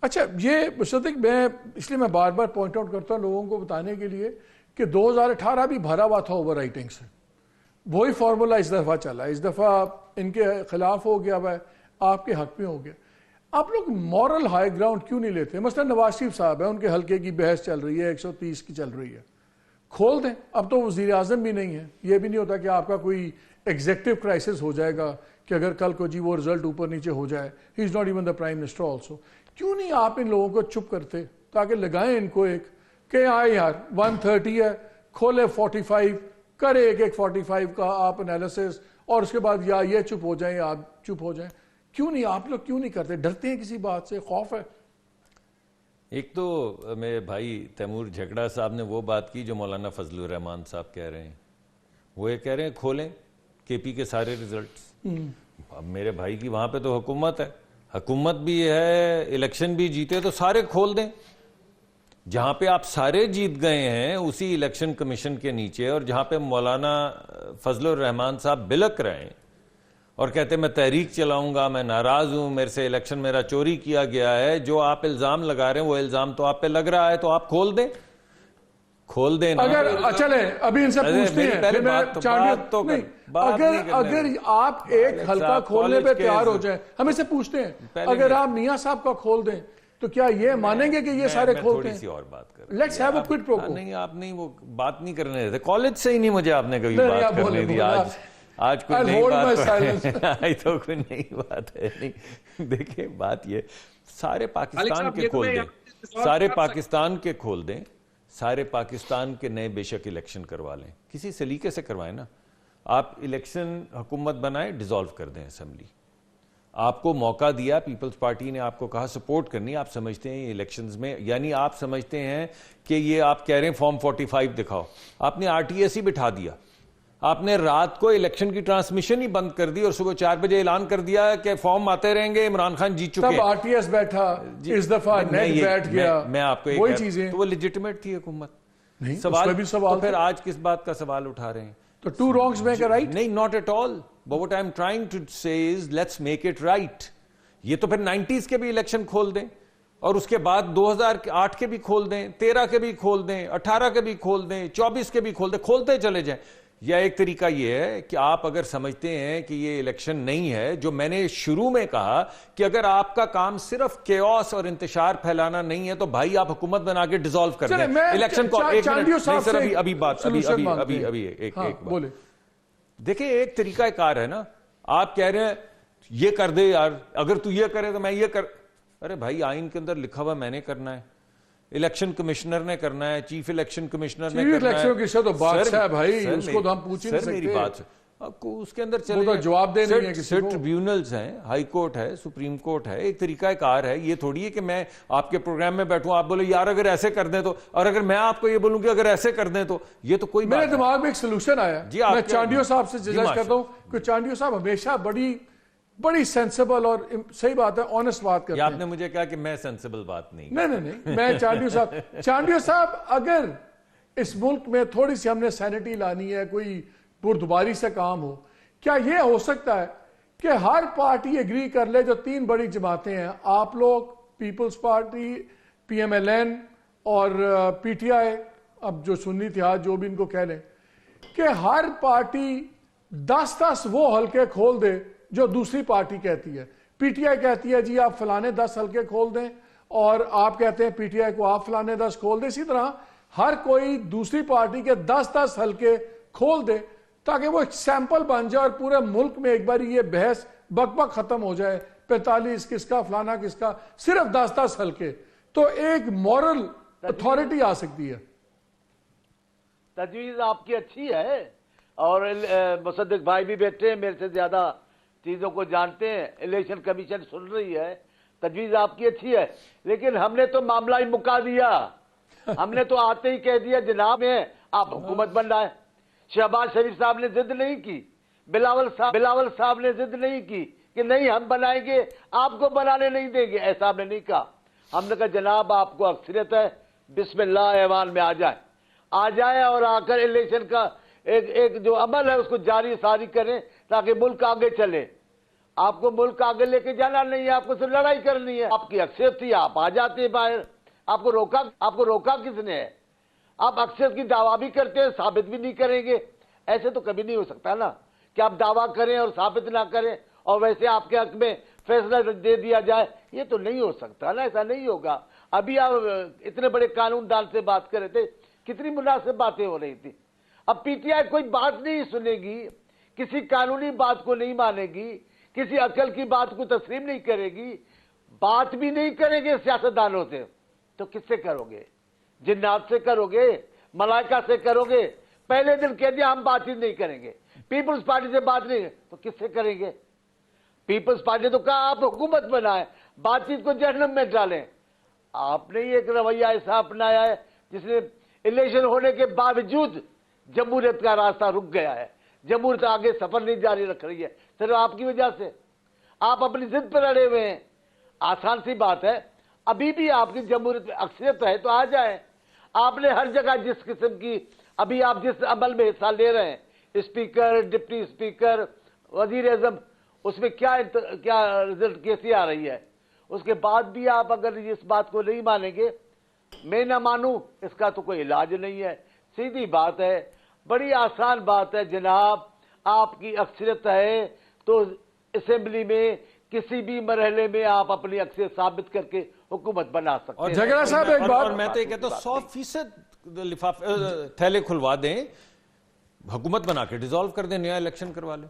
अच्छा, ये मुस्तदिक मैं इसलिए मैं बार बार पॉइंट आउट करता हूँ लोगों को बताने के लिए कि 2018 भी भरा हुआ था ओवर राइटिंग से। वही फार्मूला इस दफा चला, इस दफा इनके खिलाफ हो गया, वह आपके हक में हो गया। आप लोग मॉरल हाई ग्राउंड क्यों नहीं लेते? मसलन नवाज शरीफ साहब है, उनके हल्के की बहस चल रही है, 130 की चल रही है, खोल दें। अब तो वजीर आजम भी नहीं है, ये भी नहीं होता कि आपका कोई एग्जेक्टिव क्राइसिस हो जाएगा कि अगर कल को जी वो रिजल्ट ऊपर नीचे हो जाए। He is not even the prime minister also. क्यों नहीं आप इन लोगों को चुप करते ताकि लगाएं इनको एक कि आए यार 130 है, खोले 45, करे एक 45 का आप एनालिसिस, और उसके बाद या ये चुप हो जाए या आप चुप हो जाए। क्यों नहीं, आप लोग क्यों नहीं करते? डरते हैं किसी बात से, खौफ है? एक तो मेरे भाई तैमूर झगड़ा साहब ने वो बात की जो मौलाना फजलुर रहमान साहब कह रहे हैं। वो ये कह रहे हैं खोलें केपी के सारे रिजल्ट्स। अब मेरे भाई की वहां पे तो हुकूमत है, हुकूमत भी है, इलेक्शन भी जीते, तो सारे खोल दें। जहां पे आप सारे जीत गए हैं उसी इलेक्शन कमीशन के नीचे, और जहां पे मौलाना फजलुर रहमान साहब बिलक रहे हैं और कहते मैं तहरीक चलाऊंगा, मैं नाराज हूं, मेरे से इलेक्शन मेरा चोरी किया गया है, जो आप इल्जाम लगा रहे हैं वो इल्जाम तो आप पे लग रहा है, तो आप खोल दें, खोल दें ना। अगर चले अभी इनसे पूछते हैं, पहले अगर आप एक हल्का खोलने पे तैयार हो जाए, हम इसे पूछते हैं, अगर आप मियां साहब का खोल दें तो क्या ये मानेंगे कि ये सारे खोलते हैं? थोड़ी सी और बात कर, let's have a quid pro को। नहीं, आप नहीं, वो बात नहीं करने देते। कॉलेज से ही नहीं मुझे आपने कभी बात करने दी। आज कोई नई बात है तो कोई नई बात है नहीं। देखिए बात ये, सारे पाकिस्तान के खोल दें, सारे पाकिस्तान के खोल दें, सारे पाकिस्तान के नए बेशक इलेक्शन करवा लें, किसी सलीके से करवाएं ना। आप इलेक्शन हुकूमत बनाए, डिसॉल्व कर दें असेंबली। आपको मौका दिया, पीपल्स पार्टी ने आपको कहा सपोर्ट करनी, आप समझते हैं इलेक्शंस में, यानी आप समझते हैं कि ये आप कह रहे हैं फॉर्म 45 दिखाओ, आपने आरटीएस ही बिठा दिया। आपने रात को इलेक्शन की ट्रांसमिशन ही बंद कर दी और सुबह 4 बजे ऐलान कर दिया कि फॉर्म आते रहेंगे, इमरान खान जीत चुके हैं। तब आरटीएस बैठा, इस दफा नेट बैठ गया। मैं आपको वही चीजें, तो वो लेजिटिमेट थी हुकूमत। नहीं, सवाल भी सवाल तो फिर आज किस बात का सवाल उठा रहे हैं? तो two wrongs make a right? नहीं, not at all, but what I am trying to say is let's make it right. ये तो फिर 90s के भी इलेक्शन खोल दें, और उसके बाद 2008 के भी खोल दें, 13 के भी खोल दें, 18 के भी खोल दें, 24 के भी खोल दें, खोलते चले जाएं। या एक तरीका यह है कि आप अगर समझते हैं कि ये इलेक्शन नहीं है, जो मैंने शुरू में कहा कि अगर आपका काम सिर्फ केओस और इंतशार फैलाना नहीं है, तो भाई आप हुकूमत बना के डिसॉल्व कर दें इलेक्शन को। एक मिनट, अभी बात, अभी एक बात देखिए, एक तरीका कार है ना, आप कह रहे हैं ये कर दे यार, अगर तू ये करे तो मैं ये कर। अरे भाई, आइन के अंदर लिखा हुआ मैंने करना है, इलेक्शन कमिश्नर ने करना है, चीफ इलेक्शन कमिश्नर ने करना है। इलेक्शन तो बादशाह है भाई, उसको तो हम पूछ ही नहीं सकते। मेरी बात आपको उसके अंदर चले, तो जवाब दे नहीं है किसी को। ट्रिब्यूनल्स हैं, हाई कोर्ट है, सुप्रीम कोर्ट है, एक तरीका कार है। ये थोड़ी है कि मैं आपके प्रोग्राम में बैठूं, आप बोले यार अगर ऐसे कर दें तो, और अगर मैं आपको ये बोलूं कि अगर ऐसे कर दें तो, ये तो कोई मेरे दिमाग में एक सोल्यूशन आया जी। मैं चांडियो साहब से सजेस्ट करता हूं कि चांडियो साहब हमेशा बड़ी सेंसिबल और सही बात है, ऑनेस्ट बात करते हैं। आपने मुझे कहा कि मैं सेंसिबल बात नहीं। नहीं, मैं चांडियो साहब अगर इस मुल्क में थोड़ी सी हमने सैनिटी लानी है, कोई बुर्दबारी से काम हो, क्या यह हो सकता है कि हर पार्टी एग्री कर ले, जो 3 बड़ी जमातें हैं, आप लोग, पीपल्स पार्टी, PMLN और PTI, अब जो सुन्नी इत्तेहाद जो भी इनको कह लें, कि हर पार्टी 10-10 वो हल्के खोल दे जो दूसरी पार्टी कहती है। PTI कहती है जी आप फलाने 10 हल्के खोल दें, और आप कहते हैं PTI को आप फलाने 10 खोल दें। इसी तरह हर कोई दूसरी पार्टी के 10-10 हल्के खोल दे, ताकि वो एक सैंपल बन जाए और पूरे मुल्क में एक बार ये बहस बकबक खत्म हो जाए, 45 किसका, फलाना किसका, सिर्फ 10-10 हल्के, तो एक मॉरल अथॉरिटी आ सकती है। तजवीज आपकी अच्छी है, और मुसद्दिक भाई भी बैठे हैं, मेरे से ज्यादा चीजों को जानते हैं, इलेक्शन कमीशन सुन रही है, तजवीज आपकी अच्छी है, लेकिन हमने तो मामला ही मुका दिया। हमने तो आते ही कह दिया जनाब में आप हुकूमत बन रहा है। शहबाज शरीफ साहब ने जिद नहीं की, बिलावल साहब ने जिद नहीं की कि नहीं हम बनाएंगे, आपको बनाने नहीं देंगे, ऐसा हमने नहीं कहा। हमने कहा जनाब आपको अक्सरियत है, बिस्मिल्लाह ऐवान में आ जाए और आकर इलेक्शन का एक जो अमल है उसको जारी सारी करें ताकि मुल्क आगे चले। आपको मुल्क आगे लेके जाना नहीं है, आपको सिर्फ लड़ाई करनी है। आपकी अक्सरियत थी, आप आ जाते हैं बाहर। आपको रोका किसने है? आप अक्सरियत की दावा भी करते हैं, साबित भी नहीं करेंगे। ऐसे तो कभी नहीं हो सकता ना कि आप दावा करें और साबित ना करें और वैसे आपके हक में फैसला दे दिया जाए। ये तो नहीं हो सकता ना, ऐसा नहीं होगा। अभी आप इतने बड़े कानूनदान से बात कर रहे थे, कितनी मुनासिब बातें हो रही थी। अब पीटीआई कोई बात नहीं सुनेगी, किसी कानूनी बात को नहीं मानेगी, किसी अकल की बात को तस्लीम नहीं करेगी, बात भी नहीं करेंगे सियासतदानों से, तो किससे करोगे? जिन्नात से करोगे? मलाइका से करोगे? पहले दिन कह दिया हम बातचीत नहीं करेंगे, पीपल्स पार्टी से बात नहीं, तो किससे करेंगे? पीपल्स पार्टी तो कहा आप हुकूमत बनाए, बातचीत को जहन्नम में डालें। आपने ही एक रवैया ऐसा अपनाया है जिसने इलेक्शन होने के बावजूद जमहूरियत का रास्ता रुक गया है। जमहूरियत आगे सफर नहीं जारी रख रही है, सिर्फ आपकी वजह से। आप अपनी जिद पर अड़े हुए हैं। आसान सी बात है, अभी भी आपकी जमहूरियत में अक्सरियत है तो आ जाए। आपने हर जगह जिस किस्म की अभी आप जिस अमल में हिस्सा ले रहे हैं, स्पीकर, डिप्टी स्पीकर, वजीर आजम, उसमें क्या रिजल्ट कैसी आ रही है? उसके बाद भी आप अगर इस बात को नहीं मानेंगे, मैं ना मानूं, इसका तो कोई इलाज नहीं है। सीधी बात है, बड़ी आसान बात है जनाब। आपकी अक्सरियत है तो असेंबली में किसी भी मरहले में आप अपनी अक्सरियत साबित करके हुकूमत बना सकते हैं। और झगड़ा साहब एक बात, और मैं तो ये कहता हूं 100% लिफाफे थैले खुलवा दें, हुकूमत बना के डिसॉल्व कर दें, नया इलेक्शन करवा लें।